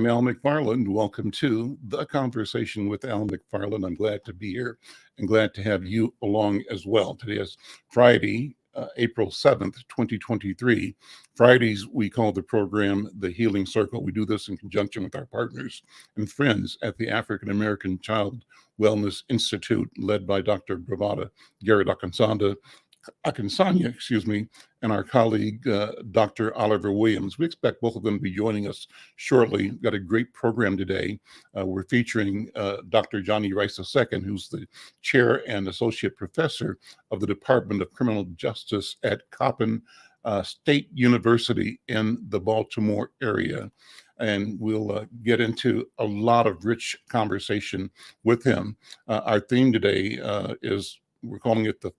I'm Al McFarland. Welcome to The Conversation with Al McFarland. I'm glad to be here and glad to have you along as well. Today is Friday, April 7th, 2023. Fridays, we call the program The Healing Circle. We do this in conjunction with our partners and friends at the African American Child Wellness Institute, led by Dr. Bravada Garrett-Akinsanya, and our colleague, Dr. Oliver Williams. We expect both of them to be joining us shortly. We've got a great program today. We're featuring Dr. Johnny Rice II, who's the chair and associate professor of the Department of Criminal Justice at Coppin State University in the Baltimore area. And we'll get into a lot of rich conversation with him. Our theme today is, we're calling it the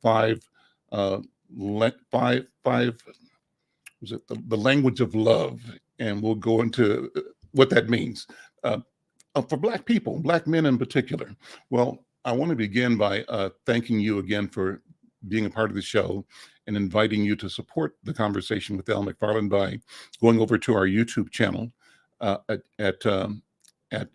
the language of love, and we'll go into what that means for Black people, Black men in particular. Well, I want to begin by thanking you again for being a part of the show and inviting you to support the conversation with Al McFarland by going over to our YouTube channel at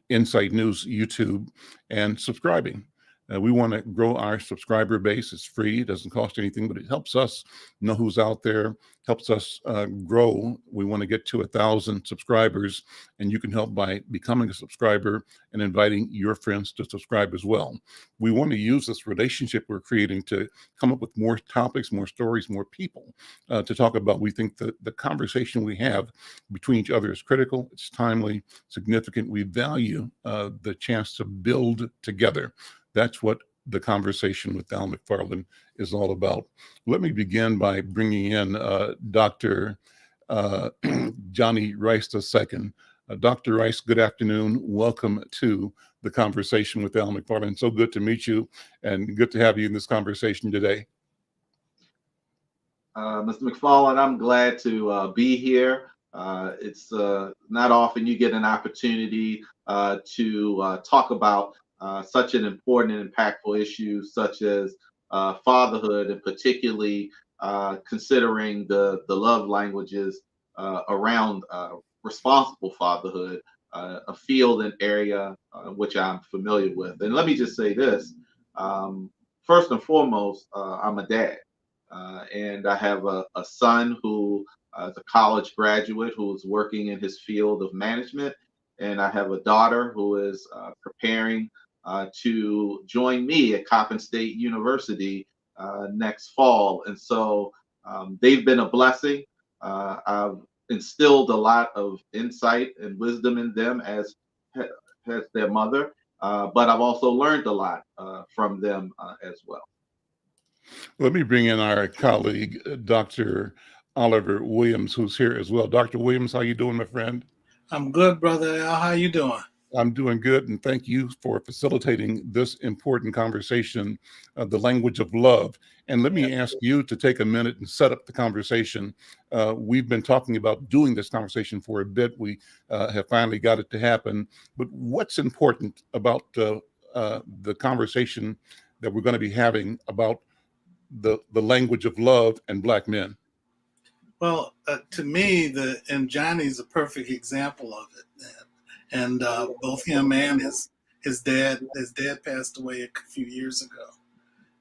Insight News YouTube and subscribing. We want to grow our subscriber base. It's free, it doesn't cost anything, but it helps us know who's out there, helps us grow. We want to get to 1,000 subscribers, and you can help by becoming a subscriber and inviting your friends to subscribe as well. We want to use this relationship we're creating to come up with more topics, more stories, more people to talk about. We think that the conversation we have between each other is critical, it's timely, significant. We value the chance to build together. That's what the conversation with Al McFarland is all about. Let me begin by bringing in Dr. Johnny Rice II. Dr. Rice, good afternoon. Welcome to the conversation with Al McFarland. So good to meet you and good to have you in this conversation today. Mr. McFarland, I'm glad to be here. It's not often you get an opportunity to talk about such an important and impactful issue such as fatherhood, and particularly considering the love languages around responsible fatherhood, a field and area which I'm familiar with. And let me just say this, first and foremost, I'm a dad, and I have a son who is a college graduate who is working in his field of management, and I have a daughter who is preparing to join me at Coppin State University next fall. And so they've been a blessing. I've instilled a lot of insight and wisdom in them as their mother, but I've also learned a lot from them as well. Let me bring in our colleague, Dr. Oliver Williams, who's here as well. Dr. Williams, how you doing, my friend? I'm good, brother Al. How you doing? I'm doing good, and thank you for facilitating this important conversation, the language of love. And let me ask you to take a minute and set up the conversation. We've been talking about doing this conversation for a bit. We have finally got it to happen. But what's important about the conversation that we're going to be having about the language of love and Black men? Well, to me, and Johnny's a perfect example of it. And both him and his dad passed away a few years ago,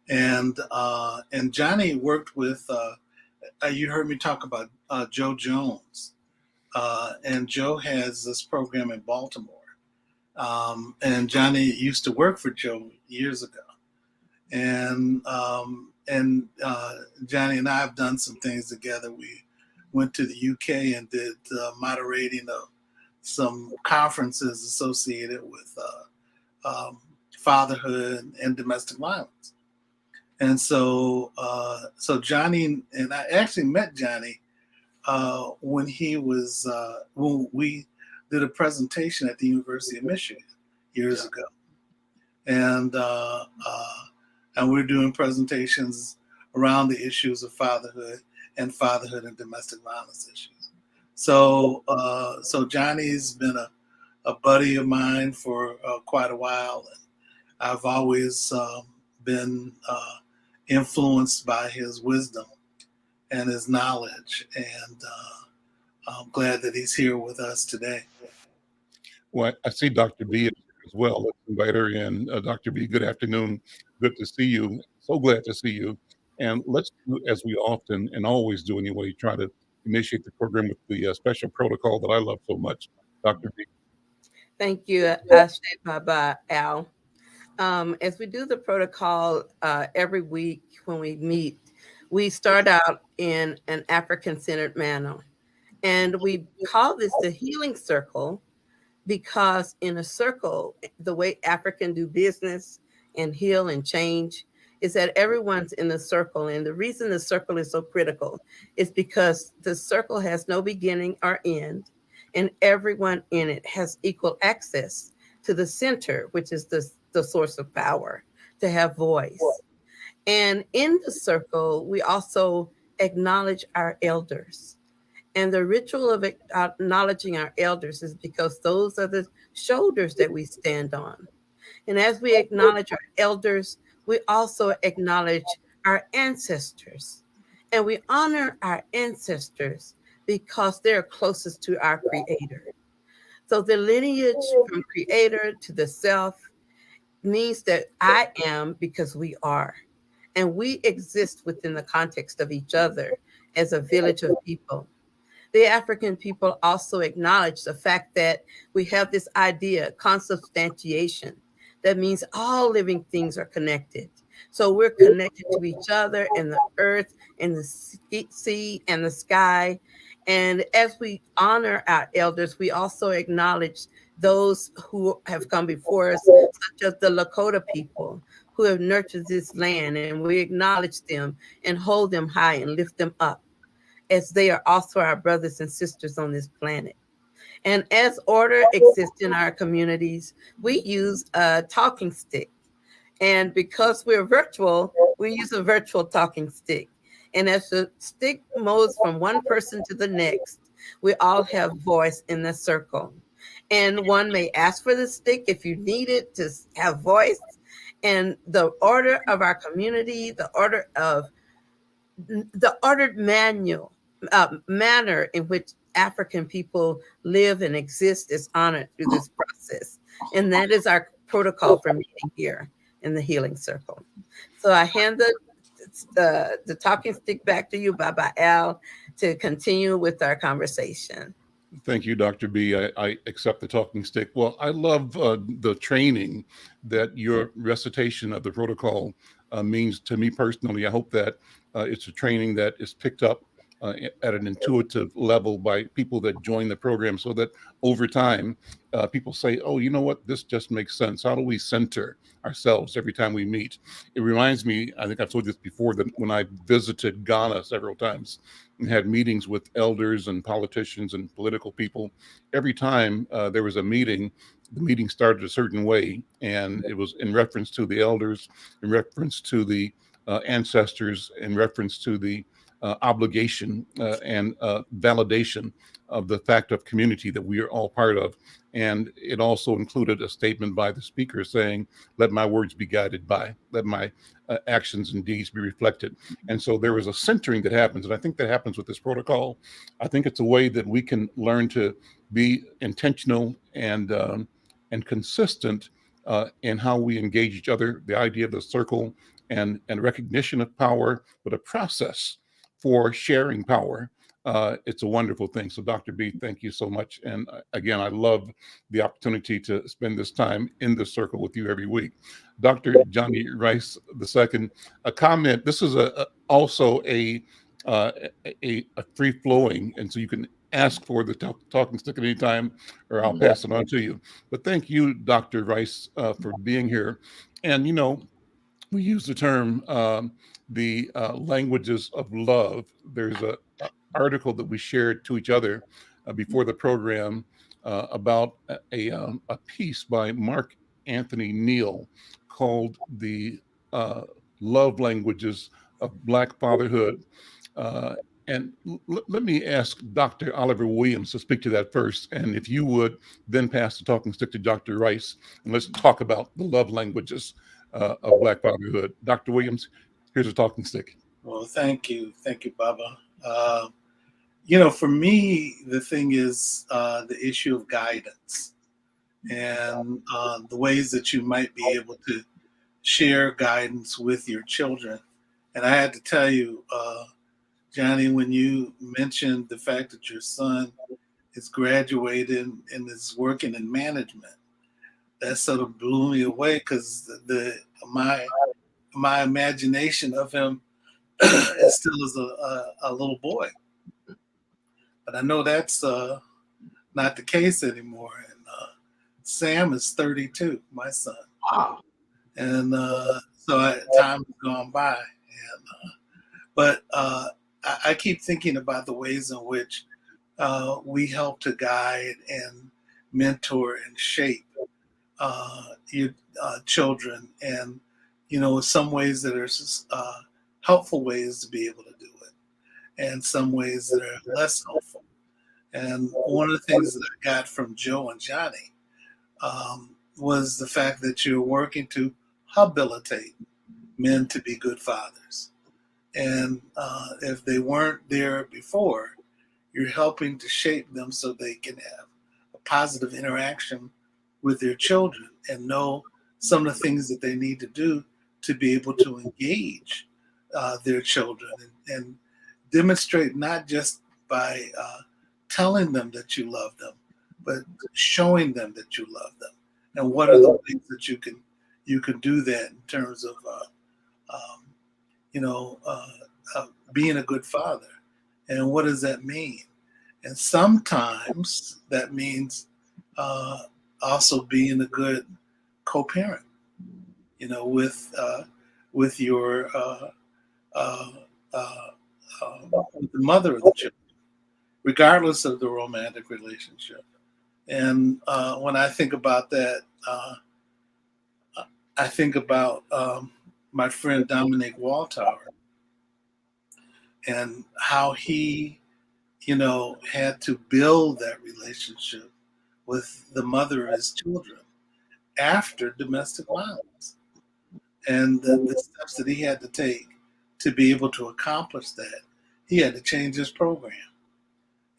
and Johnny worked with you heard me talk about Joe Jones, and Joe has this program in Baltimore, and Johnny used to work for Joe years ago, and Johnny and I have done some things together. We went to the UK and did moderating of some conferences associated with fatherhood and domestic violence. And so Johnny, and I actually met Johnny when we did a presentation at the University of Michigan years ago. And we're doing presentations around the issues of fatherhood and domestic violence issues. So Johnny's been a buddy of mine for quite a while, and I've always been influenced by his wisdom and his knowledge, and I'm glad that he's here with us today. Well, I see Dr. B as well. Let's invite her in. Dr. B, good afternoon. Good to see you. So glad to see you. And let's do as we often and always do anyway, try to initiate the program with the special protocol that I love so much. Dr. B. Thank you, Ashe Baba Al. As we do the protocol every week when we meet, we start out in an African-centered manner. And we call this the healing circle because in a circle, the way African do business and heal and change is that everyone's in the circle. And the reason the circle is so critical is because the circle has no beginning or end, and everyone in it has equal access to the center, which is the source of power, to have voice. And in the circle, we also acknowledge our elders. And the ritual of acknowledging our elders is because those are the shoulders that we stand on. And as we acknowledge our elders, we also acknowledge our ancestors. And we honor our ancestors because they're closest to our Creator. So the lineage from Creator to the self means that I am because we are. And we exist within the context of each other as a village of people. The African people also acknowledge the fact that we have this idea, consubstantiation, that means all living things are connected. So we're connected to each other and the earth and the sea and the sky. And as we honor our elders, we also acknowledge those who have come before us, such as the Lakota people who have nurtured this land, and we acknowledge them and hold them high and lift them up, as they are also our brothers and sisters on this planet. And as order exists in our communities, we use a talking stick. And because we're virtual, we use a virtual talking stick. And as the stick moves from one person to the next, we all have voice in the circle. And one may ask for the stick if you need it to have voice. And the order of our community, the ordered manner in which African people live and exist is honored through this process. And that is our protocol for meeting here in the healing circle. So I hand the talking stick back to you, Baba Al, to continue with our conversation. Thank you, Dr. B. I accept the talking stick. Well, I love the training that your recitation of the protocol means to me personally. I hope that it's a training that is picked up at an intuitive level by people that join the program, so that over time, people say, oh, you know what, this just makes sense. How do we center ourselves every time we meet? It reminds me, I think I've told you this before, that when I visited Ghana several times and had meetings with elders and politicians and political people, every time there was a meeting, the meeting started a certain way, and it was in reference to the elders, in reference to the ancestors, in reference to the obligation and validation of the fact of community that we are all part of. And it also included a statement by the speaker saying, let my words be guided by, let my actions and deeds be reflected. And so there is a centering that happens. And I think that happens with this protocol. I think it's a way that we can learn to be intentional and consistent in how we engage each other. The idea of the circle and recognition of power, but a process for sharing power. It's a wonderful thing. So Dr. B, thank you so much. And again, I love the opportunity to spend this time in the circle with you every week. Dr. Johnny Rice II, a comment. This is also a free flowing, and so you can ask for the talking stick at any time, or I'll pass it on to you. But thank you, Dr. Rice, for being here. And, you know, we use the term the languages of love. There's a article that we shared to each other before the program about a piece by Mark Anthony Neal called The Love Languages of Black Fatherhood. And let me ask Dr. Oliver Williams to speak to that first. And if you would, then pass the talking stick to Dr. Rice, and let's talk about the love languages of Black fatherhood. Dr. Williams, here's a talking stick. Well, thank you, Baba. You know, for me, the thing is the issue of guidance. and the ways that you might be able to share guidance with your children. And I had to tell you, Johnny, when you mentioned the fact that your son is graduated and is working in management, that sort of blew me away, because my imagination of him is still as a little boy. But I know that's not the case anymore. And Sam is 32, my son. Wow. And time has gone by. And but I keep thinking about the ways in which we help to guide and mentor and shape your children, and some ways that are helpful ways to be able to do it, and some ways that are less helpful. And one of the things that I got from Joe and Johnny was the fact that you're working to habilitate men to be good fathers. And if they weren't there before, you're helping to shape them so they can have a positive interaction with their children and know some of the things that they need to do to be able to engage their children, and demonstrate not just by telling them that you love them, but showing them that you love them. And what are the ways that you can do that in terms of being a good father, and what does that mean? And sometimes that means also being a good co-parent, with your with the mother of the children, regardless of the romantic relationship. And when I think about that, I think about my friend Dominic Waltower, and how he, had to build that relationship with the mother of his children after domestic violence, and the steps that he had to take to be able to accomplish that. He had to change his program,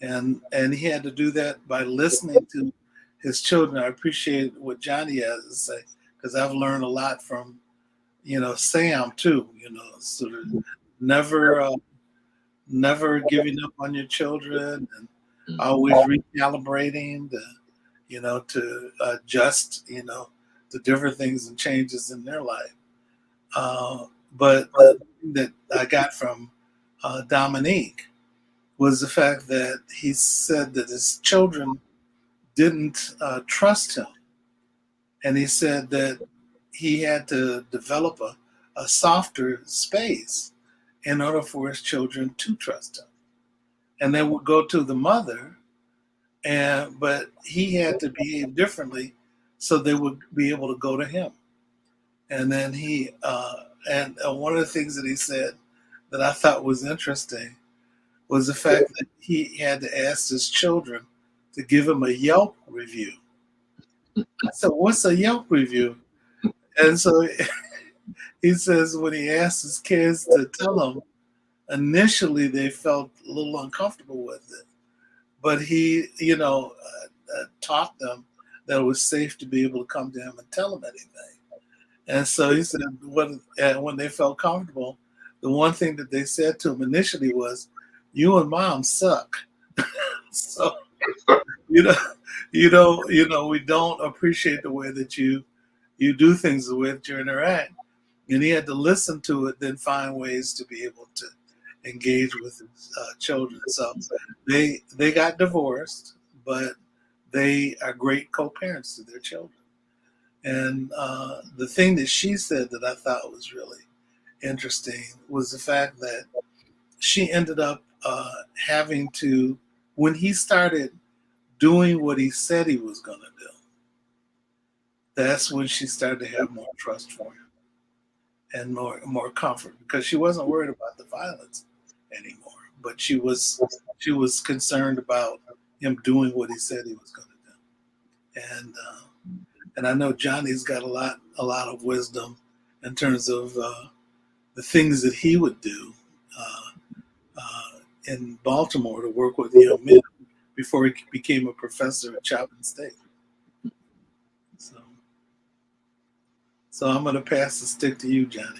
and he had to do that by listening to his children. I appreciate what Johnny has to say, because I've learned a lot from Sam too. Sort of never giving up on your children, and always recalibrating to adjust the different things and changes in their life. But the thing that I got from Dominique was the fact that he said that his children didn't trust him. And he said that he had to develop a softer space in order for his children to trust him. And they would go to the mother, but he had to behave differently so they would be able to go to him. And then one of the things that he said that I thought was interesting was the fact that he had to ask his children to give him a Yelp review. I said, "What's a Yelp review?" And so he says when he asked his kids to tell him, initially they felt a little uncomfortable with it, but he, taught them that it was safe to be able to come to him and tell him anything. And so he said, when they felt comfortable, the one thing that they said to him initially was, "You and Mom suck." So, we don't appreciate the way that you do things, the way that you interact. And he had to listen to it, then find ways to be able to engage with his children. So they got divorced, but they are great co-parents to their children. And the thing that she said that I thought was really interesting was the fact that she ended up having to, when he started doing what he said he was going to do, that's when she started to have more trust for him and more comfort, because she wasn't worried about the violence anymore, but she was concerned about him doing what he said he was going to do. And I know Johnny's got a lot of wisdom in terms of the things that he would do in Baltimore to work with young men before he became a professor at Coppin State. So I'm going to pass the stick to you, Johnny.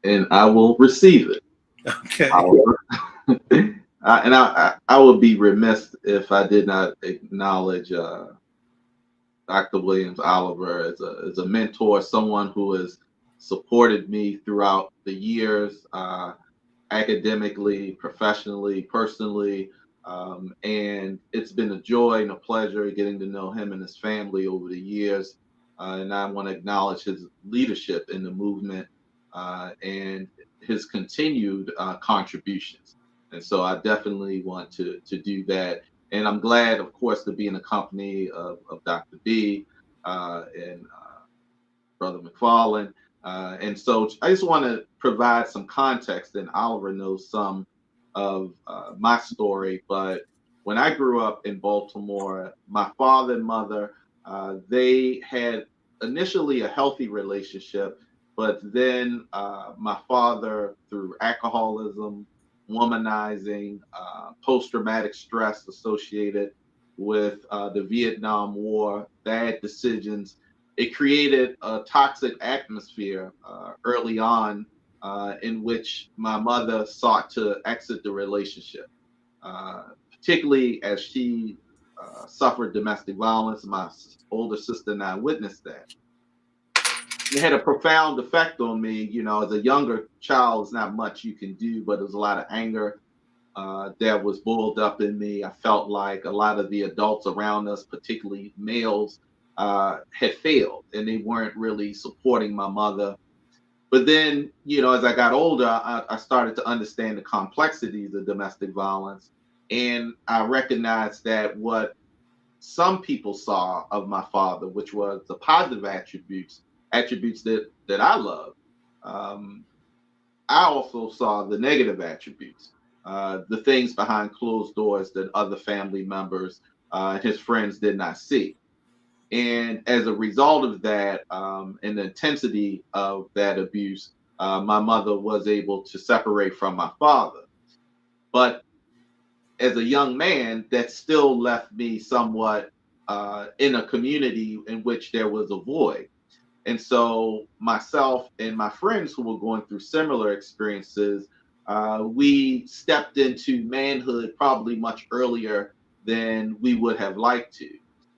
And I will receive it. Okay. I would be remiss if I did not acknowledge Dr. Williams Oliver as a mentor, someone who has supported me throughout the years, academically, professionally, personally. And it's been a joy and a pleasure getting to know him and his family over the years. And I want to acknowledge his leadership in the movement and his continued contributions. And so I definitely want to do that. And I'm glad, of course, to be in the company of Dr. B and Brother McFarlane. And so I just want to provide some context, and Oliver knows some of my story. But when I grew up in Baltimore, my father and mother, they had initially a healthy relationship, but then my father, through alcoholism, womanizing, post-traumatic stress associated with the Vietnam War, bad decisions, it created a toxic atmosphere early on in which my mother sought to exit the relationship, particularly as she suffered domestic violence. My older sister and I witnessed that. It had a profound effect on me. You know, as a younger child, there's not much you can do, but there's a lot of anger that was boiled up in me. I felt like a lot of the adults around us, particularly males, had failed and they weren't really supporting my mother. But then, you know, as I got older, I started to understand the complexities of domestic violence. And I recognized that what some people saw of my father, which was the positive attributes that I love, I also saw the negative attributes, the things behind closed doors that other family members, his friends did not see. And as a result of that, and the intensity of that abuse, my mother was able to separate from my father. But as a young man, that still left me somewhat in a community in which there was a void. And so myself and my friends who were going through similar experiences, we stepped into manhood probably much earlier than we would have liked to.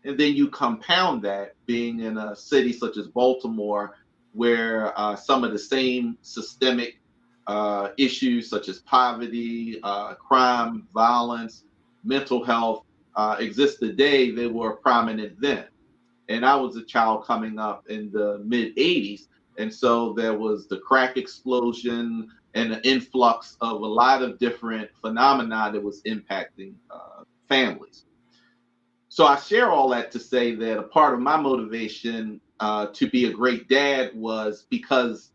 And then you compound that being in a city such as Baltimore, where some of the same systemic issues such as poverty, crime, violence, mental health exist today, they were prominent then. And I was a child coming up in the mid 80s. And so there was the crack explosion and the influx of a lot of different phenomena that was impacting families. So I share all that to say that a part of my motivation to be a great dad was because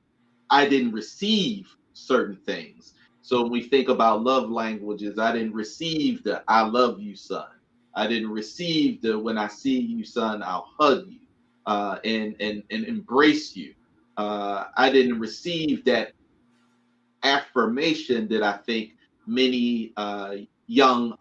I didn't receive certain things. So when we think about love languages, I didn't receive the "I love you, son." I didn't receive the "when I see you, son, I'll hug you and embrace you." I didn't receive that affirmation that I think many young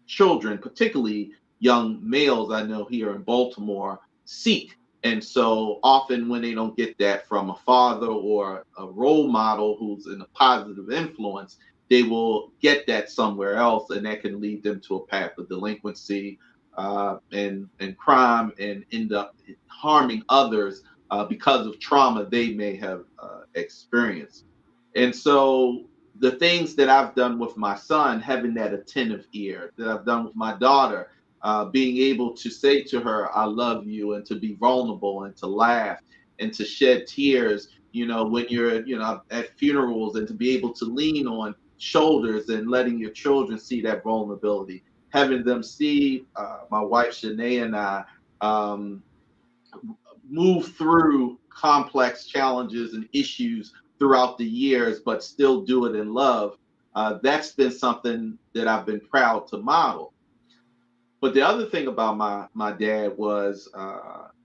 children, particularly young males I know here in Baltimore, seek. And so often when they don't get that from a father or a role model who's in a positive influence, they will get that somewhere else, and that can lead them to a path of delinquency and crime, and end up harming others because of trauma they may have experienced. And so the things that I've done with my son, having that attentive ear, that I've done with my daughter, being able to say to her, "I love you," and to be vulnerable and to laugh and to shed tears, you know, when you're, you know, at funerals, and to be able to lean on shoulders and letting your children see that vulnerability, having them see my wife, Shanae, and I move through complex challenges and issues throughout the years, but still do it in love. That's been something that I've been proud to model. But the other thing about my dad was,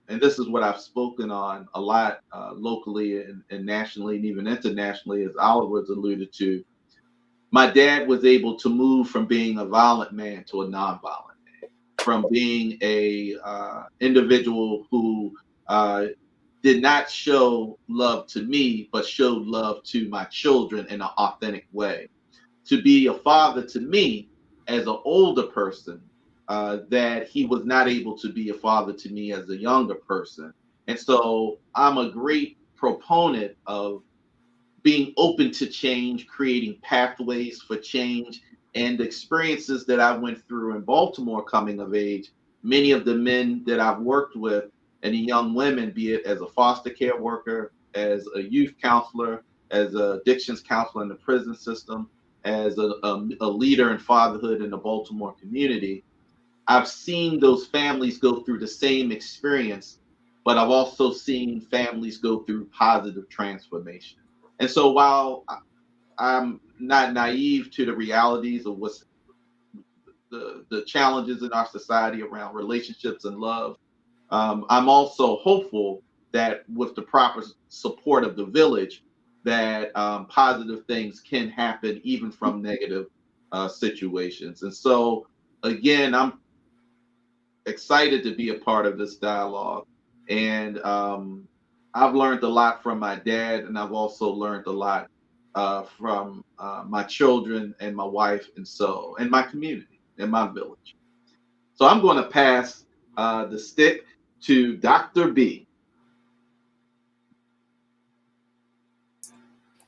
and this is what I've spoken on a lot locally and nationally and even internationally, as Oliver's alluded to, my dad was able to move from being a violent man to a nonviolent man, from being a individual who did not show love to me, but showed love to my children in an authentic way. To be a father to me as an older person, that he was not able to be a father to me as a younger person. And so I'm a great proponent of being open to change, creating pathways for change, and the experiences that I went through in Baltimore coming of age. Many of the men that I've worked with and the young women, be it as a foster care worker, as a youth counselor, as an addictions counselor in the prison system, as a leader in fatherhood in the Baltimore community, I've seen those families go through the same experience, but I've also seen families go through positive transformation. And so while I'm not naive to the realities of what's the challenges in our society around relationships and love, I'm also hopeful that with the proper support of the village, that positive things can happen even from negative situations. And so, again, I'm excited to be a part of this dialogue. And I've learned a lot from my dad, and I've also learned a lot from my children and my wife, and my community and my village. So I'm going to pass the stick to Dr. B.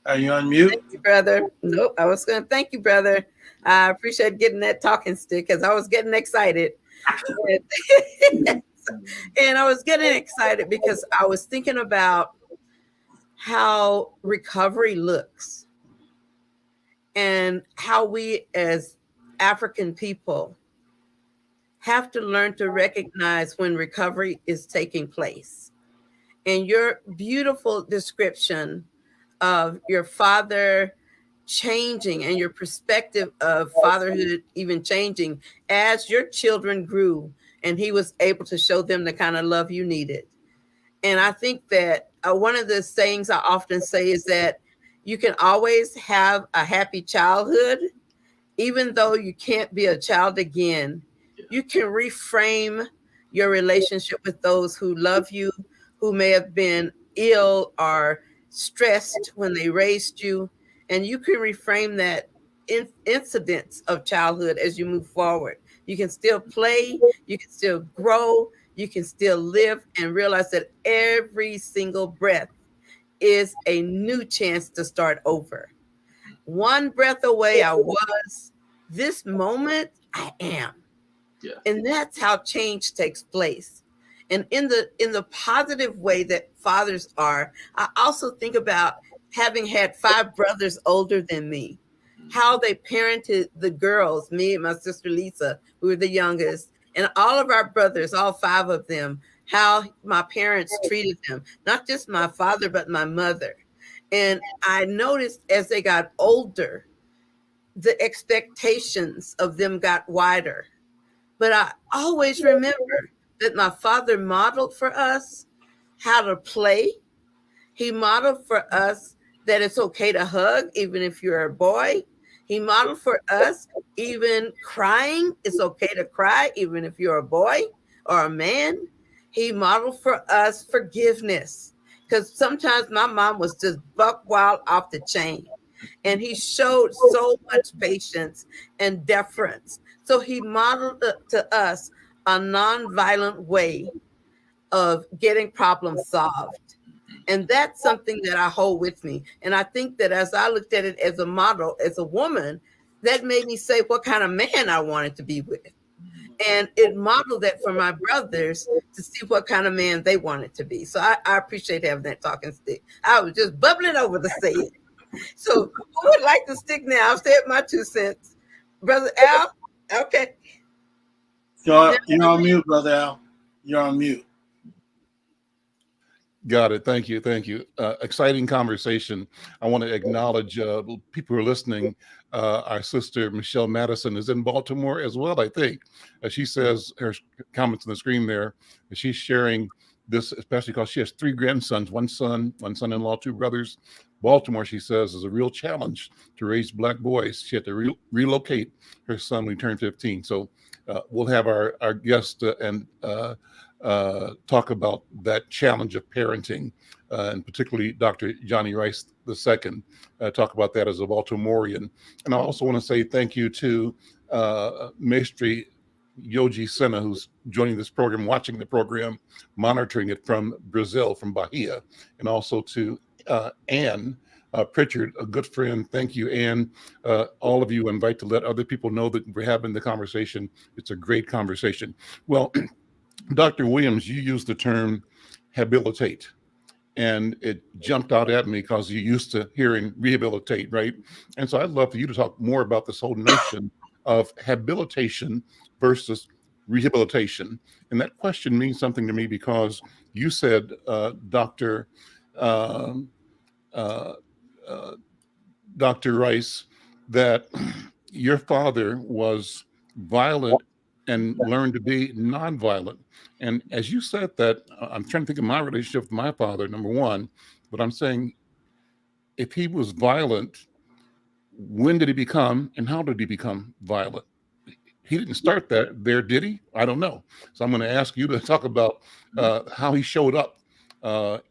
Are you on mute? Thank you, brother. Nope, I was going to thank you, brother. I appreciate getting that talking stick because I was getting excited. And I was getting excited because I was thinking about how recovery looks and how we as African people have to learn to recognize when recovery is taking place. And your beautiful description of your father changing and your perspective of fatherhood even changing as your children grew and he was able to show them the kind of love you needed. And I think that one of the sayings I often say is that you can always have a happy childhood, even though you can't be a child again. You can reframe your relationship with those who love you, who may have been ill or stressed when they raised you. And you can reframe that incidents of childhood as you move forward. You can still play, you can still grow, you can still live and realize that every single breath is a new chance to start over. One breath away I was, this moment I am. Yeah. And that's how change takes place. And in the positive way that fathers are, I also think about having had 5 brothers older than me, how they parented the girls, me and my sister Lisa, who were the youngest, and all of our brothers, all 5 of them, how my parents treated them, not just my father, but my mother. And I noticed as they got older, the expectations of them got wider. But I always remember that my father modeled for us how to play. He modeled for us that it's okay to hug, even if you're a boy. He modeled for us even crying. It's okay to cry, even if you're a boy or a man. He modeled for us forgiveness, because sometimes my mom was just buck wild off the chain. And he showed so much patience and deference. So he modeled to us a nonviolent way of getting problems solved. And that's something that I hold with me. And I think that as I looked at it as a model, as a woman, that made me say what kind of man I wanted to be with. And it modeled that for my brothers to see what kind of man they wanted to be. So I appreciate having that talking stick. I was just bubbling over to say it. So who would like to stick now? I've said my 2 cents. Brother Al? Okay. You're on mute, Brother Al. You're on mute. Got it. Thank you. Thank you. Exciting conversation. I want to acknowledge people who are listening. Our sister, Michelle Madison, is in Baltimore as well, I think. She says her comments on the screen there, she's sharing this, especially because she has 3 grandsons, one son-in-law, 2 brothers. Baltimore, she says, is a real challenge to raise Black boys. She had to relocate her son when he turned 15. So we'll have our guest and talk about that challenge of parenting, and particularly Dr. Johnny Rice II, talk about that as a Baltimorean. And I also want to say thank you to Maestri Yogi Senna, who's joining this program, watching the program, monitoring it from Brazil, from Bahia, and also to Anne Pritchard, a good friend. Thank you, Anne. All of you invite to let other people know that we're having the conversation. It's a great conversation. Well, Dr. Williams, you used the term habilitate, and it jumped out at me because you're used to hearing rehabilitate, right? And so I'd love for you to talk more about this whole notion of habilitation versus rehabilitation. And that question means something to me because you said, Dr. Rice, that your father was violent and learned to be nonviolent. And as you said that, I'm trying to think of my relationship with my father, number one, but I'm saying if he was violent, when did he become and how did he become violent? He didn't start that there, did he? I don't know. So I'm going to ask you to talk about how he showed up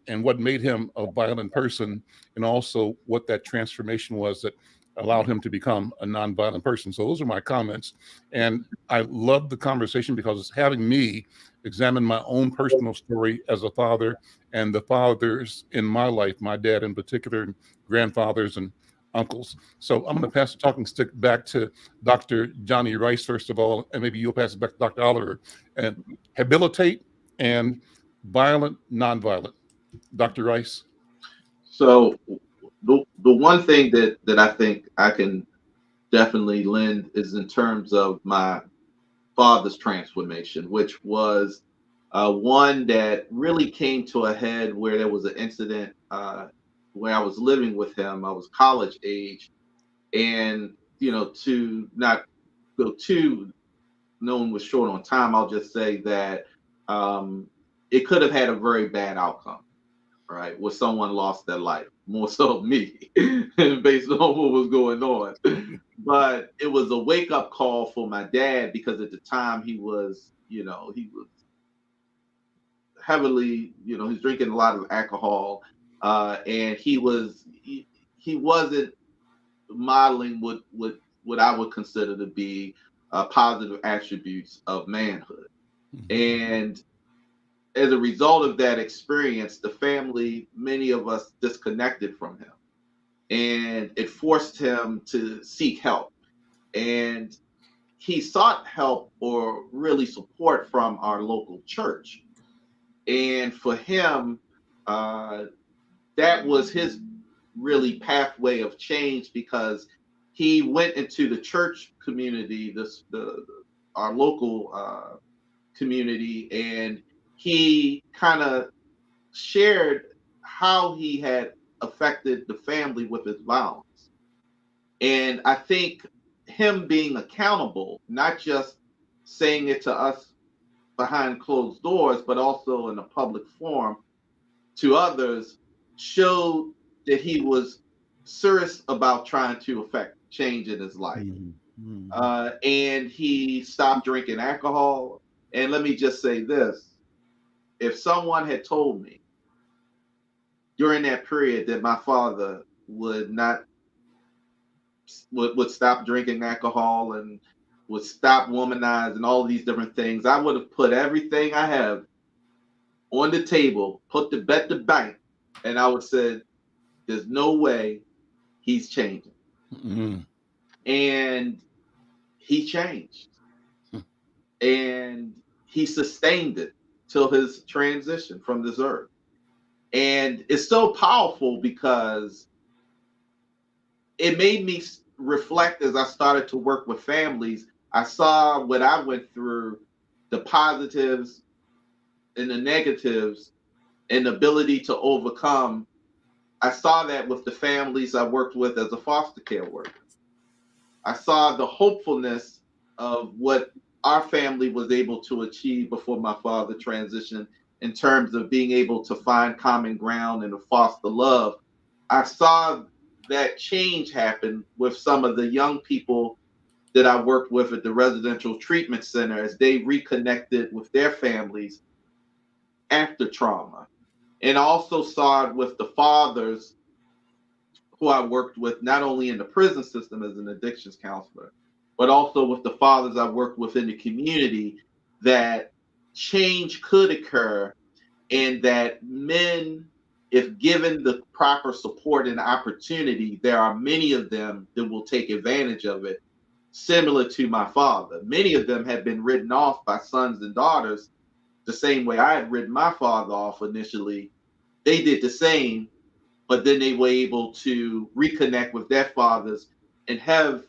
and what made him a violent person, and also what that transformation was that allowed him to become a nonviolent person. So those are my comments. And I love the conversation because it's having me examine my own personal story as a father and the fathers in my life, my dad in particular, and grandfathers and uncles. So I'm going to pass the talking stick back to Dr. Johnny Rice, first of all, and maybe you'll pass it back to Dr. Oliver. And habilitate and violent, nonviolent. Dr. Rice. So the one thing that I think I can definitely lend is in terms of my father's transformation, which was one that really came to a head where there was an incident where I was living with him. I was college age, and to not go too, no one was short on time, I'll just say that it could have had a very bad outcome, right? Where someone lost their life, more so me, based on what was going on. But it was a wake up call for my dad, because at the time he was heavily, he's drinking a lot of alcohol, and he wasn't modeling what I would consider to be positive attributes of manhood. And as a result of that experience, the family, many of us disconnected from him, and it forced him to seek help. And he sought help, or really support, from our local church. And for him, that was his really pathway of change, because he went into the church community, our local community, and he kind of shared how he had affected the family with his violence. And I think him being accountable, not just saying it to us behind closed doors, but also in a public forum to others, showed that he was serious about trying to affect change in his life. And he stopped drinking alcohol. And let me just say this: if someone had told me during that period that my father would stop drinking alcohol and would stop womanizing, all these different things, I would have put everything I have on the table, put the bet the bank, and I would have said, there's no way he's changing. And he changed. And he sustained it till his transition from this earth. And it's so powerful because it made me reflect. As I started to work with families, I saw what I went through, the positives and the negatives, and the ability to overcome. I saw that with the families I worked with as a foster care worker. I saw the hopefulness of what our family was able to achieve before my father transitioned, in terms of being able to find common ground and to foster love. I saw that change happen with some of the young people that I worked with at the residential treatment center, as they reconnected with their families after trauma. And I also saw it with the fathers who I worked with, not only in the prison system as an addictions counselor, but also with the fathers I worked with in the community, that change could occur, and that men, if given the proper support and opportunity, there are many of them that will take advantage of it, similar to my father. Many of them have been written off by sons and daughters the same way I had written my father off initially. They did the same, but then they were able to reconnect with their fathers and have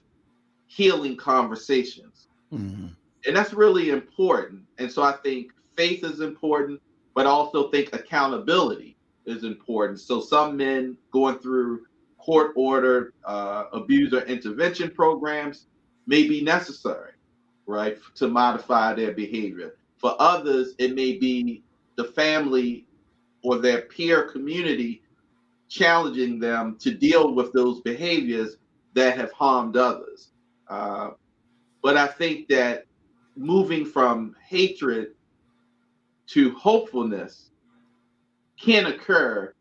healing conversations. Mm-hmm. And that's really important. And so I think faith is important, but I also think accountability is important. So some men going through court ordered abuser intervention programs may be necessary, right, to modify their behavior. For others, it may be the family or their peer community challenging them to deal with those behaviors that have harmed others. But I think that moving from hatred to hopefulness can occur,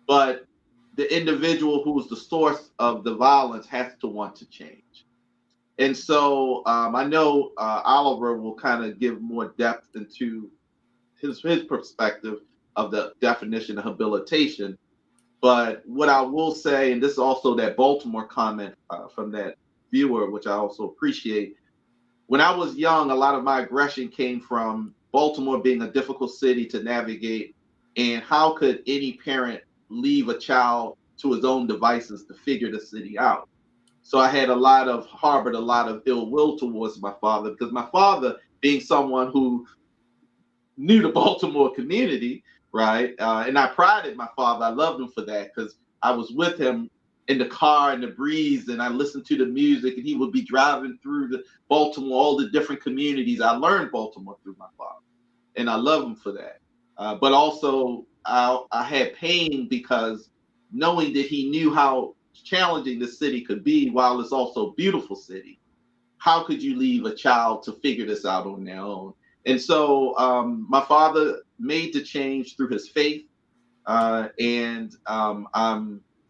but the individual who's the source of the violence has to want to change. And so I know Oliver will kind of give more depth into his perspective of the definition of habilitation. But what I will say, and this is also that Baltimore comment from that viewer, which I also appreciate. When I was young, a lot of my aggression came from Baltimore being a difficult city to navigate. And how could any parent leave a child to his own devices to figure the city out? So I had harbored a lot of ill will towards my father, because my father, being someone who knew the Baltimore community, right? And I prided my father. I loved him for that, because I was with him in the car in the breeze, and I listened to the music, and he would be driving through the Baltimore, all the different communities. I learned Baltimore through my father, and I love him for that. But also, I had pain, because knowing that he knew how challenging the city could be, while it's also a beautiful city, how could you leave a child to figure this out on their own? And so my father made the change through his faith, and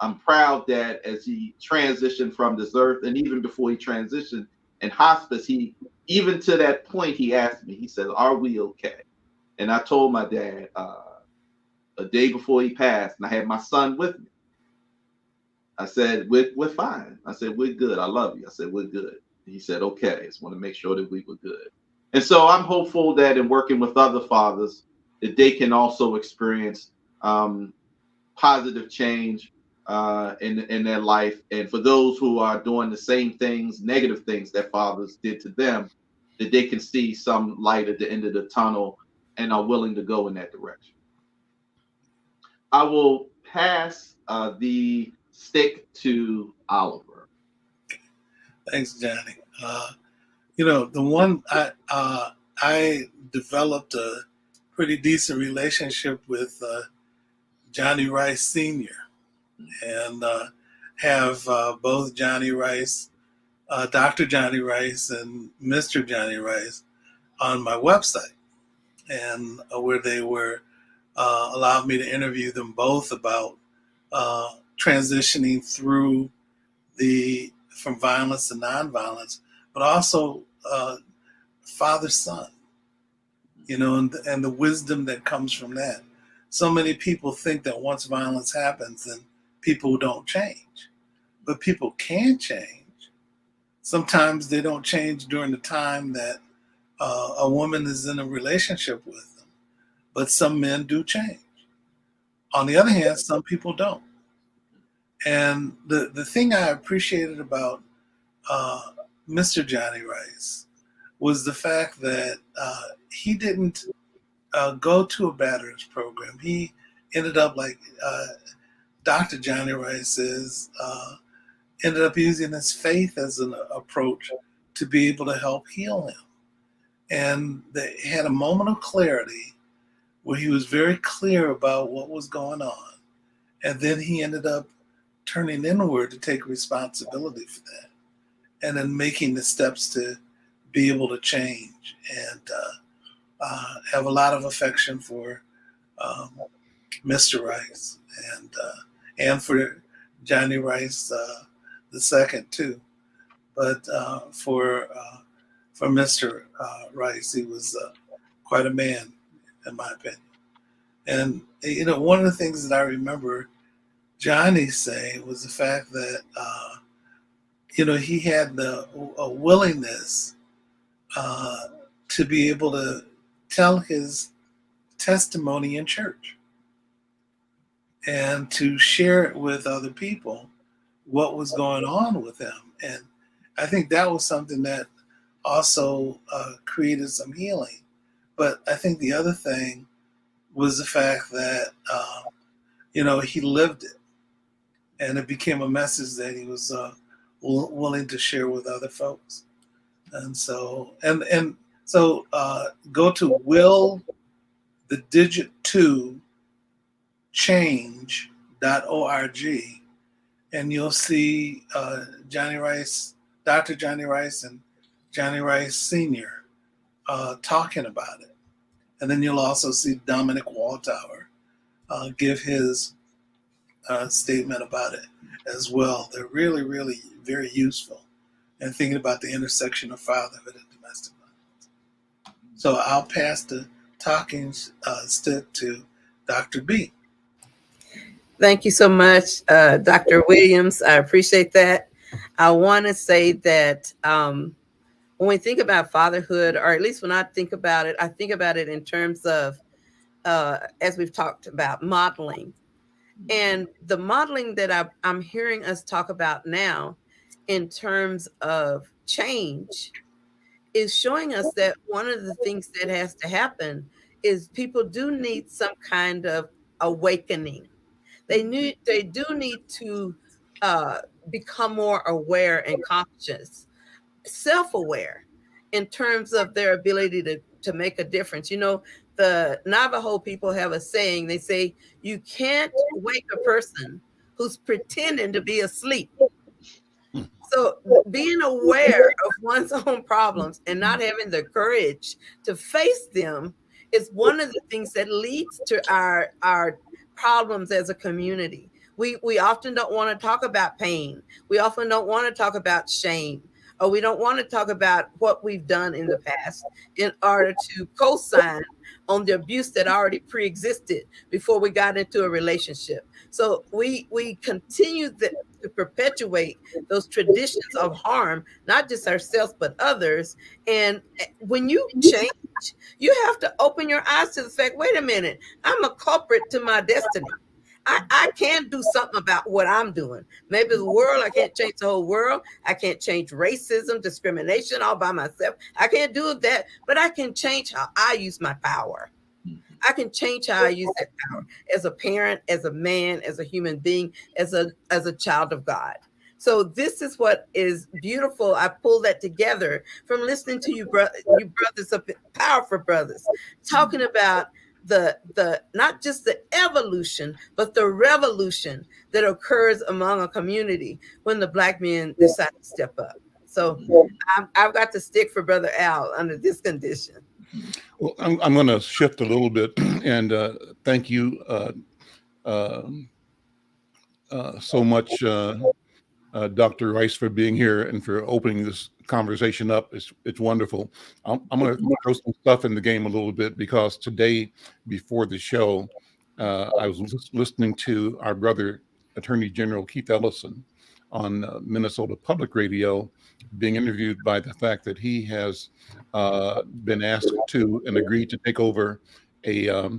I'm proud that as he transitioned from this earth, and even before he transitioned in hospice, even to that point, he asked me, he said, "Are we okay?" And I told my dad a day before he passed, and I had my son with me. I said, we're fine. I said, "We're good. I love you." I said, "We're good." He said, "Okay, I just want to make sure that we were good." And so I'm hopeful that in working with other fathers, that they can also experience positive change in their life. And for those who are doing the same things, negative things that fathers did to them, that they can see some light at the end of the tunnel and are willing to go in that direction. I will pass the stick to Oliver. Thanks, Johnny. The one I developed a pretty decent relationship with Johnny Rice Sr. and have both Johnny Rice, Dr. Johnny Rice, and Mr. Johnny Rice on my website, and where they were allowed me to interview them both about transitioning through from violence to nonviolence, but also father-son, and the wisdom that comes from that. So many people think that once violence happens, then people don't change, but people can change. Sometimes they don't change during the time that a woman is in a relationship with them, but some men do change. On the other hand, some people don't. And the thing I appreciated about Mr. Johnny Rice was the fact that he didn't go to a batter's program. He ended up, like Dr. Johnny Rice is, ended up using his faith as an approach to be able to help heal him. And they had a moment of clarity where he was very clear about what was going on. And then he ended up turning inward to take responsibility for that, and then making the steps to be able to change, and have a lot of affection for Mr. Rice, and for Johnny Rice the second too. But for Mr. Rice, he was quite a man, in my opinion. And one of the things that I remember Johnny saying was the fact that he had a willingness to be able to tell his testimony in church and to share it with other people what was going on with him. And I think that was something that also created some healing. But I think the other thing was the fact that, he lived it. And it became a message that he was willing to share with other folks. And so, go to will the digit 2 change.org, and you'll see Johnny Rice, Dr. Johnny Rice, and Johnny Rice Sr. Talking about it. And then you'll also see Dominic Waltower give his statement about it as well. They're really, really very useful in thinking about the intersection of fatherhood and domestic violence. So I'll pass the talking stick to Dr. B. Thank you so much, Dr. Williams. I appreciate that. I want to say that when we think about fatherhood, or at least when I think about it in terms of, as we've talked about, modeling. And the modeling that I'm hearing us talk about now in terms of change is showing us that one of the things that has to happen is people do need some kind of awakening. They do need to become more aware and conscious, self-aware in terms of their ability to make a difference. The Navajo people have a saying. They say, you can't wake a person who's pretending to be asleep. So being aware of one's own problems and not having the courage to face them is one of the things that leads to our problems as a community. We often don't want to talk about pain. We often don't want to talk about shame. Or we don't want to talk about what we've done in the past in order to co-sign on the abuse that already pre-existed before we got into a relationship. So we continue to perpetuate those traditions of harm, not just ourselves, but others. And when you change, you have to open your eyes to the fact, wait a minute, I'm a culprit to my destiny. I can't do something about what I'm doing. Maybe the world, I can't change the whole world. I can't change racism, discrimination all by myself. I can't do that, but I can change how I use my power. I can change how I use that power as a parent, as a man, as a human being, as a child of God. So this is what is beautiful. I pulled that together from listening to you brothers, powerful brothers, talking about the not just the evolution, but the revolution that occurs among a community when the Black men decide to step up. So I've got to stick for Brother Al under this condition. Well, I'm going to shift a little bit and thank you so much, Dr. Rice, for being here and for opening this conversation up. It's wonderful. I'm going to throw some stuff in the game a little bit, because today, before the show, I was listening to our brother, Attorney General Keith Ellison, on Minnesota Public Radio, being interviewed by the fact that he has been asked to and agreed to take over a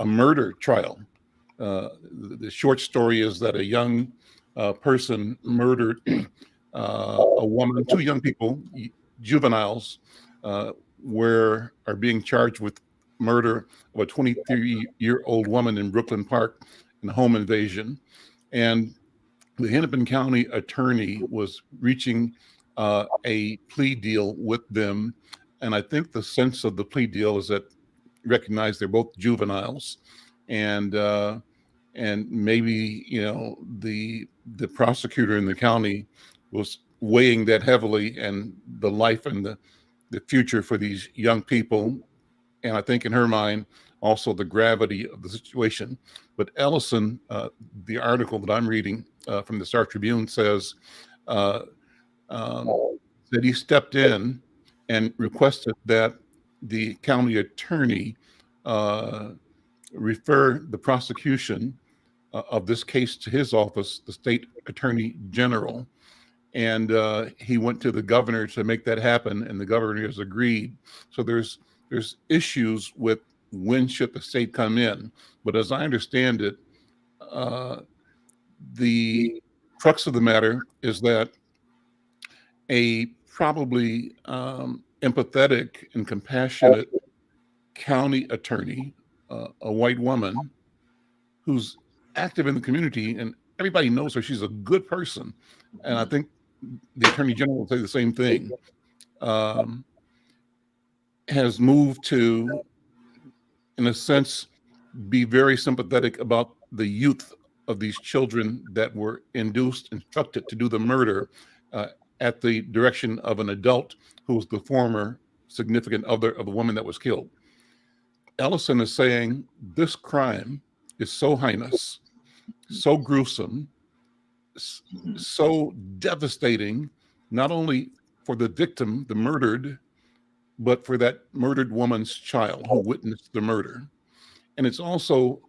murder trial. The short story is that a young person murdered a woman, two young people, juveniles, are being charged with murder of a 23-year-old woman in Brooklyn Park in a home invasion. And the Hennepin County attorney was reaching a plea deal with them. And I think the sense of the plea deal is that recognize they're both juveniles, and maybe the prosecutor in the county was weighing that heavily, and the life and the future for these young people and I think in her mind, also the gravity of the situation. But Ellison, the article that I'm reading from the Star Tribune says that he stepped in and requested that the county attorney refer the prosecution of this case to his office, the state attorney general. And he went to the governor to make that happen, and the governor has agreed. So there's issues with when should the state come in. But as I understand it, the crux of the matter is that a probably empathetic and compassionate county attorney, a white woman who's active in the community, and everybody knows her. She's a good person. And I think the attorney general will say the same thing, has moved to, in a sense, be very sympathetic about the youth of these children that were instructed to do the murder at the direction of an adult who was the former significant other of the woman that was killed. Ellison is saying this crime is so heinous, so gruesome, so devastating, not only for the victim, the murdered, but for that murdered woman's child who witnessed the murder. And it's also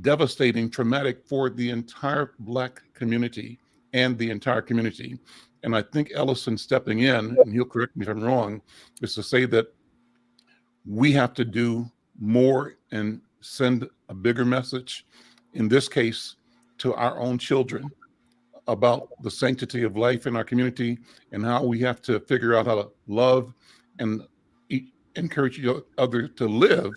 devastating, traumatic for the entire Black community and the entire community. And I think Ellison stepping in, and he'll correct me if I'm wrong, is to say that we have to do more and send a bigger message, in this case, to our own children about the sanctity of life in our community and how we have to figure out how to love and encourage each other to live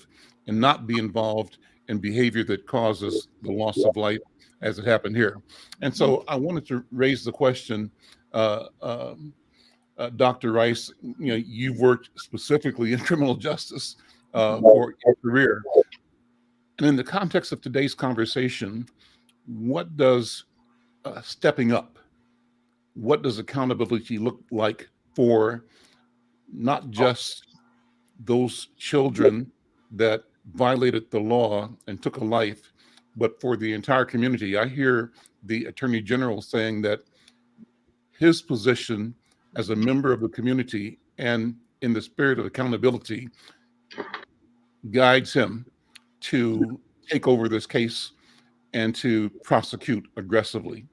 and not be involved in behavior that causes the loss of life as it happened here. And so I wanted to raise the question, Dr. Rice, you've worked specifically in criminal justice for your career. And in the context of today's conversation, what does stepping up, what does accountability look like for not just those children that violated the law and took a life, but for the entire community? I hear the Attorney General saying that his position as a member of the community and in the spirit of accountability guides him to take over this case and to prosecute aggressively.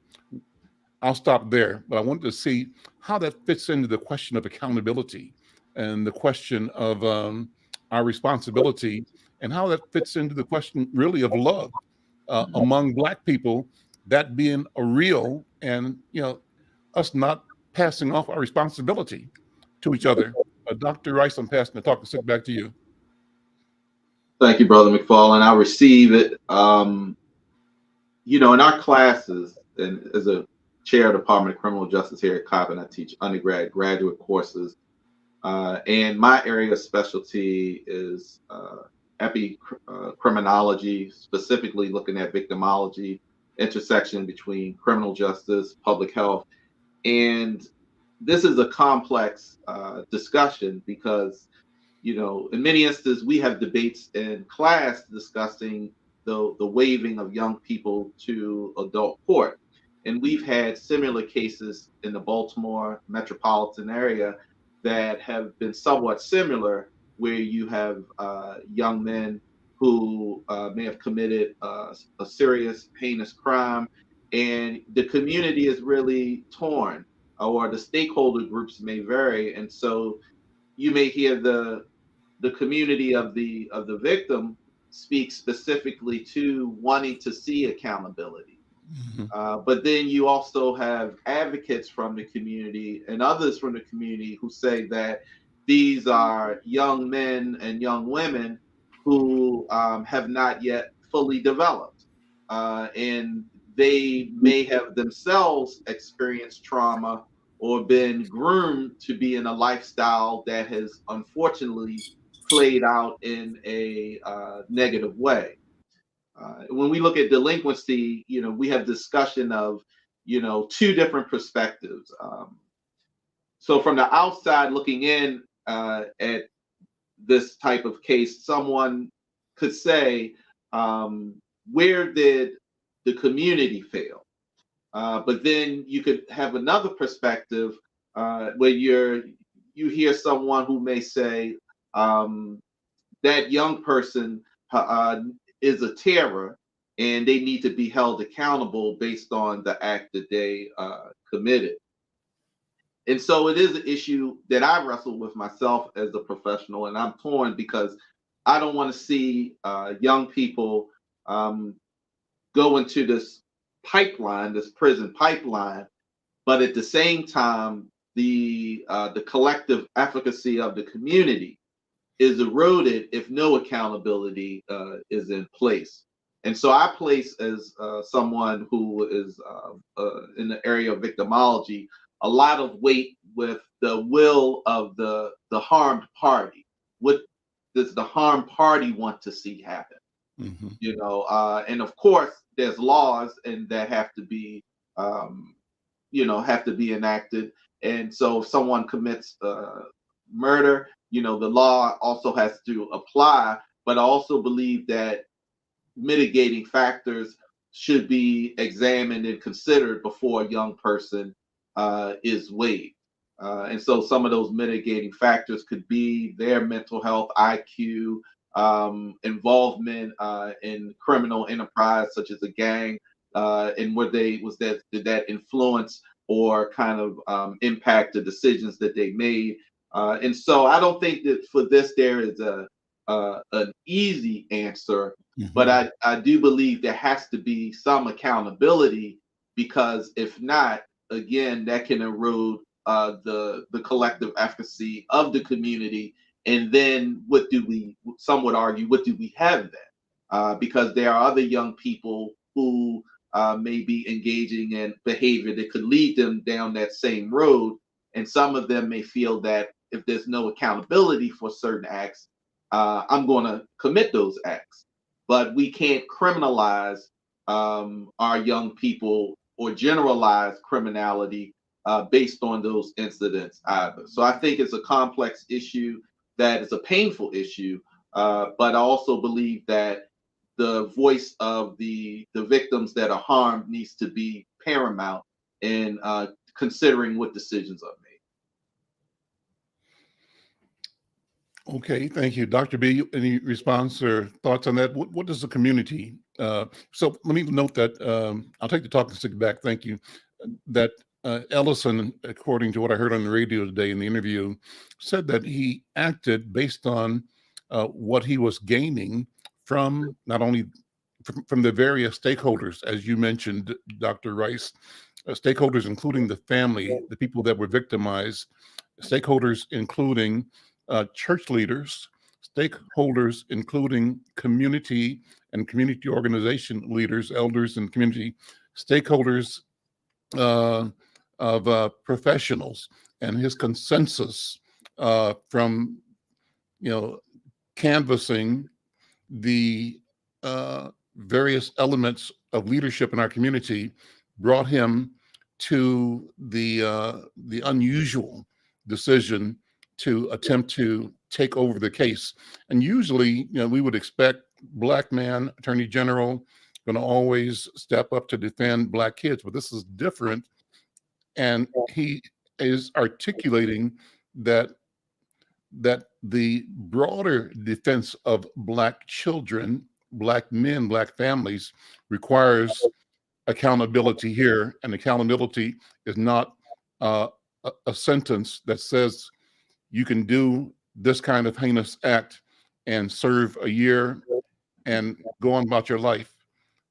I'll stop there, but I wanted to see how that fits into the question of accountability and the question of our responsibility, and how that fits into the question really of love among Black people, that being a real, and us not passing off our responsibility to each other. Dr. Rice, I'm passing the talk to sit back to you. Thank you, Brother McFarlane. I receive it. In our classes, and as a chair of the Department of Criminal Justice here at Coppin, I teach undergrad, graduate courses. And my area of specialty is criminology, specifically looking at victimology, intersection between criminal justice, public health. And this is a complex discussion because, in many instances, we have debates in class discussing the waiving of young people to adult court. And we've had similar cases in the Baltimore metropolitan area that have been somewhat similar, where you have young men who may have committed a serious, heinous crime, and the community is really torn, or the stakeholder groups may vary. And so you may hear the community of the victim speak specifically to wanting to see accountability. Mm-hmm. But then you also have advocates from the community and others from the community who say that these are young men and young women who have not yet fully developed. And they may have themselves experienced trauma or been groomed to be in a lifestyle that has unfortunately played out in a negative way. When we look at delinquency, we have discussion of, two different perspectives. So from the outside looking in at this type of case, someone could say, where did the community fail? But then you could have another perspective where you hear someone who may say that young person is a terror and they need to be held accountable based on the act that they committed. And so it is an issue that I wrestle with myself as a professional, and I'm torn because I don't want to see young people go into this pipeline, this prison pipeline, but at the same time, the collective efficacy of the community is eroded if no accountability is in place. And so I place, as someone who is in the area of victimology, a lot of weight with the will of the harmed party. What does the harmed party want to see happen? Mm-hmm. You know, and of course, there's laws and that have to be, have to be enacted. And so if someone commits murder, the law also has to apply. But I also believe that mitigating factors should be examined and considered before a young person is weighed. And so some of those mitigating factors could be their mental health, IQ, involvement in criminal enterprise such as a gang, and did that influence or kind of impact the decisions that they made. And so I don't think that for this there is an easy answer, Mm-hmm. but I do believe there has to be some accountability, because if not, again, that can erode the collective efficacy of the community. And then some would argue, what do we have then? Because there are other young people who may be engaging in behavior that could lead them down that same road. And some of them may feel that if there's no accountability for certain acts, I'm going to commit those acts. But we can't criminalize our young people or generalize criminality based on those incidents either. So I think it's a complex issue that is a painful issue, but I also believe that the voice of the victims that are harmed needs to be paramount in considering what decisions are made. Okay, thank you. Dr. B, any response or thoughts on that? What does the community, so let me note that, I'll take the talking stick back, thank you, that Ellison, according to what I heard on the radio today in the interview, said that he acted based on what he was gaining from not only from the various stakeholders, as you mentioned, Dr. Rice, stakeholders including the family, the people that were victimized, stakeholders including church leaders, stakeholders including community and community organization leaders, elders and community stakeholders of professionals, and his consensus from canvassing the various elements of leadership in our community brought him to the unusual decision to attempt to take over the case. And usually, we would expect Black man, attorney general, going to always step up to defend Black kids, but this is different. And he is articulating that the broader defense of Black children, Black men, Black families requires accountability here. And accountability is not a sentence that says you can do this kind of heinous act and serve a year and go on about your life,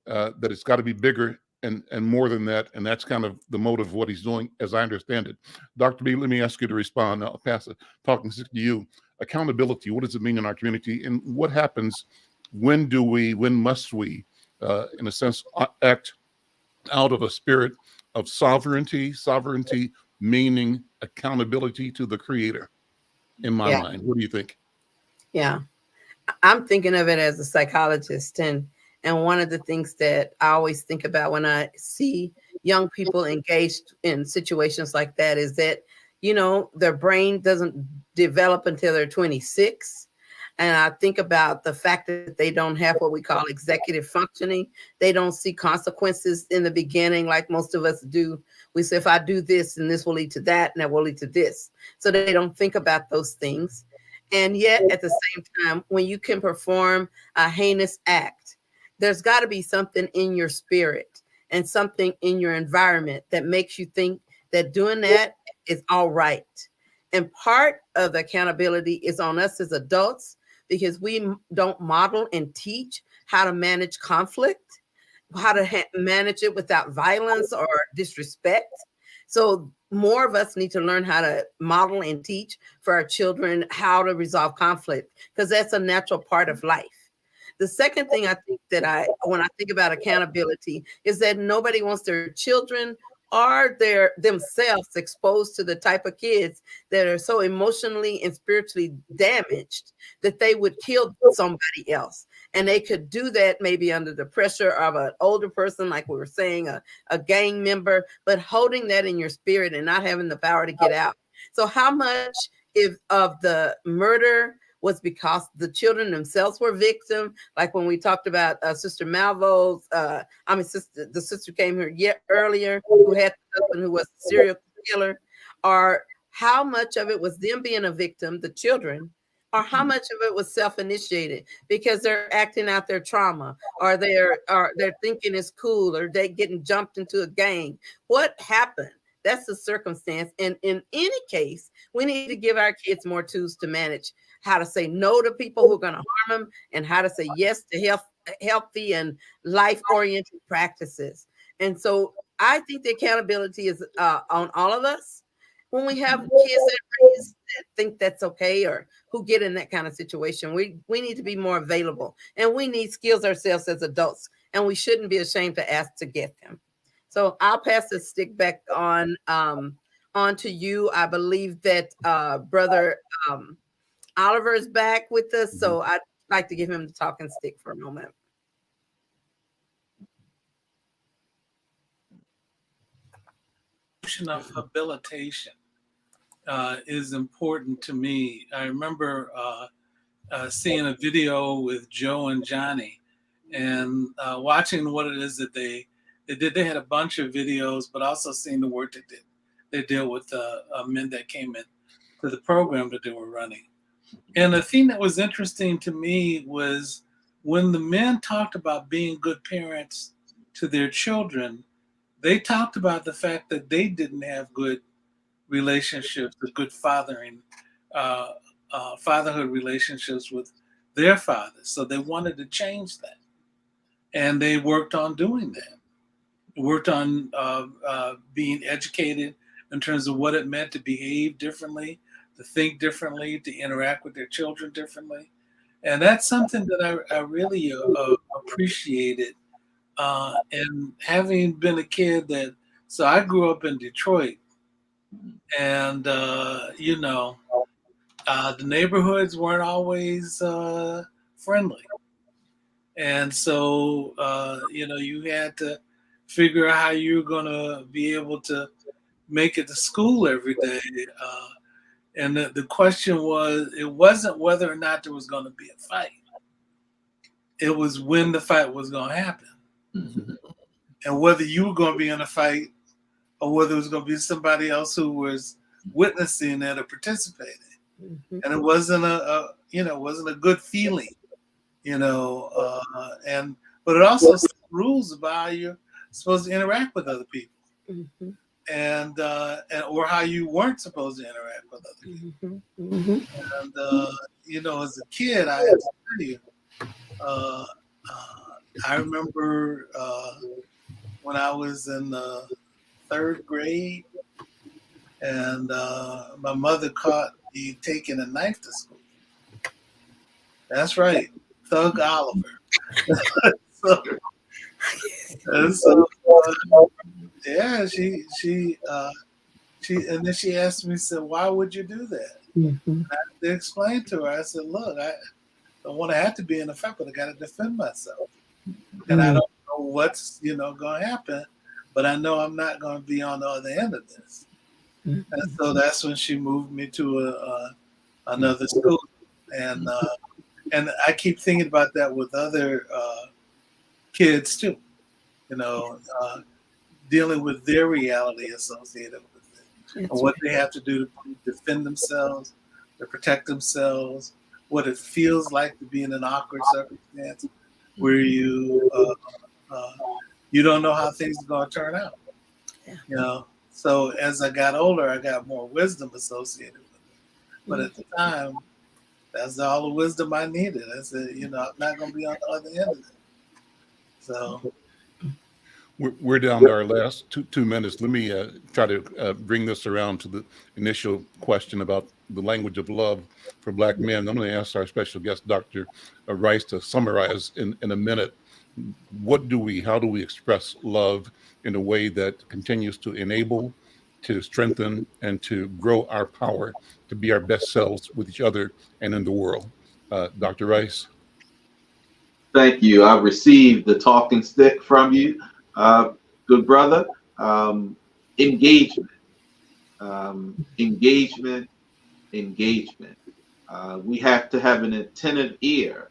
that it's got to be bigger and more than that. And that's kind of the motive of what he's doing, as I understand it. Dr. B, let me ask you to respond. I'll pass the talking stick to you. Accountability, what does it mean in our community? And what happens, when must we, in a sense, act out of a spirit of sovereignty meaning accountability to the Creator, in my mind. What do you think? Yeah, I'm thinking of it as a psychologist, and one of the things that I always think about when I see young people engaged in situations like that is that, their brain doesn't develop until they're 26. And I think about the fact that they don't have what we call executive functioning. They don't see consequences in the beginning like most of us do. We say, if I do this, and this will lead to that, and that will lead to this. So they don't think about those things. And yet, at the same time, when you can perform a heinous act, there's got to be something in your spirit and something in your environment that makes you think that doing that is all right. And part of the accountability is on us as adults, because we don't model and teach how to manage conflict, how to manage it without violence or disrespect. So more of us need to learn how to model and teach for our children how to resolve conflict, because that's a natural part of life. The second thing I think that when I think about accountability, is that nobody wants their children or themselves exposed to the type of kids that are so emotionally and spiritually damaged that they would kill somebody else. And they could do that maybe under the pressure of an older person, like we were saying, a gang member, but holding that in your spirit and not having the power to get out. So how much of the murder was because the children themselves were victim, like when we talked about Sister Malvo's, the sister came here earlier who had the husband who was a serial killer, or how much of it was them being a victim, the children, or how much of it was self-initiated because they're acting out their trauma, or they're thinking it's cool, or they getting jumped into a gang. What happened? That's the circumstance. And in any case, we need to give our kids more tools to manage how to say no to people who are going to harm them, and how to say yes to healthy and life-oriented practices. And so I think the accountability is on all of us. When we have kids that think that's okay, or who get in that kind of situation, we need to be more available, and we need skills ourselves as adults, and we shouldn't be ashamed to ask to get them. So I'll pass the stick back on to you. I believe that Brother Oliver is back with us, so I'd like to give him the talking stick for a moment. Notion of habilitation is important to me. I remember seeing a video with Joe and Johnny, and watching what it is that they did. They had a bunch of videos, but also seeing the work that they did with men that came in to the program that they were running. And the thing that was interesting to me was when the men talked about being good parents to their children, they talked about the fact that they didn't have good relationships, the good fatherhood relationships with their fathers. So they wanted to change that. And they worked on doing that. Worked on being educated in terms of what it meant to behave differently, to think differently, to interact with their children differently. And that's something that I really appreciated. And having been a kid so I grew up in Detroit, and, the neighborhoods weren't always friendly. And so, you had to figure out how you were going to be able to make it to school every day. And the question it wasn't whether or not there was going to be a fight. It was when the fight was going to happen. Mm-hmm. And whether you were going to be in a fight, or whether it was going to be somebody else who was witnessing it or participating. Mm-hmm. And it wasn't a good feeling, but it also set rules about how you're supposed to interact with other people. Mm-hmm. And or how you weren't supposed to interact with other people. Mm-hmm. And as a kid, I have to tell you, I remember when I was in the 3rd grade, and my mother caught me taking a knife to school. That's right, Thug Oliver. Yeah, she and then she asked me, said, "Why would you do that?" Mm-hmm. I had to explain to her. I said, "Look, I don't want to have to be in a fight, but I got to defend myself, and I don't know what's going to happen, but I know I'm not going to be on the other end of this." Mm-hmm. And so that's when she moved me to another school, and and I keep thinking about that with other kids too, you know, dealing with their reality associated with it, and what they have to do to defend themselves, to protect themselves, what it feels like to be in an awkward circumstance where you don't know how things are going to turn out. You know, so as I got older, I got more wisdom associated with it. But at the time, that's all the wisdom I needed. I said, you know, I'm not going to be on the other end of it. So we're down to our last two minutes. Let me try to bring this around to the initial question about the language of love for Black men. I'm going to ask our special guest, Dr. Rice, to summarize in a minute. How do we express love in a way that continues to enable, to strengthen, and to grow our power to be our best selves with each other and in the world? Dr. Rice? Thank you. I received the talking stick from you, good brother. Engagement, engagement, engagement. We have to have an attentive ear.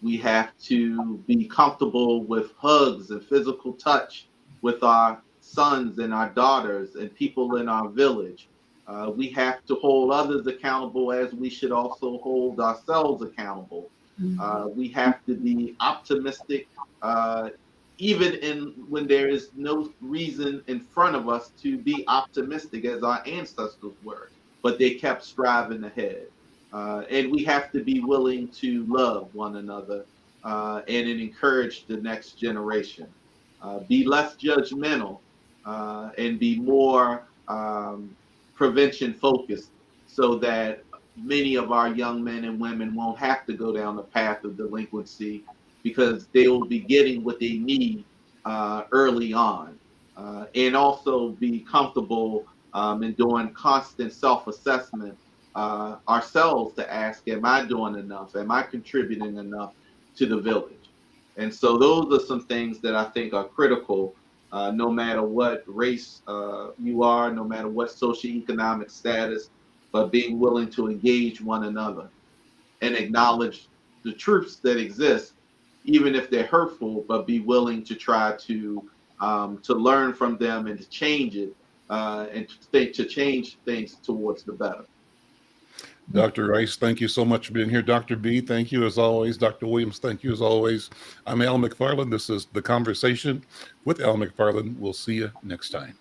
We have to be comfortable with hugs and physical touch with our sons and our daughters and people in our village. We have to hold others accountable as we should also hold ourselves accountable. We have to be optimistic, even when there is no reason in front of us to be optimistic, as our ancestors were, but they kept striving ahead. And we have to be willing to love one another and encourage the next generation. Be less judgmental and be more prevention focused, so that many of our young men and women won't have to go down the path of delinquency, because they will be getting what they need early on. And also be comfortable in doing constant self-assessment ourselves, to ask, am I doing enough? Am I contributing enough to the village? And so those are some things that I think are critical, no matter what race you are, no matter what socioeconomic status, but being willing to engage one another and acknowledge the truths that exist, even if they're hurtful, but be willing to try to learn from them and to change it, and to change things towards the better. Dr. Rice, thank you so much for being here. Dr. B, thank you as always. Dr. Williams, thank you as always. I'm Al McFarland. This is The Conversation with Al McFarland. We'll see you next time.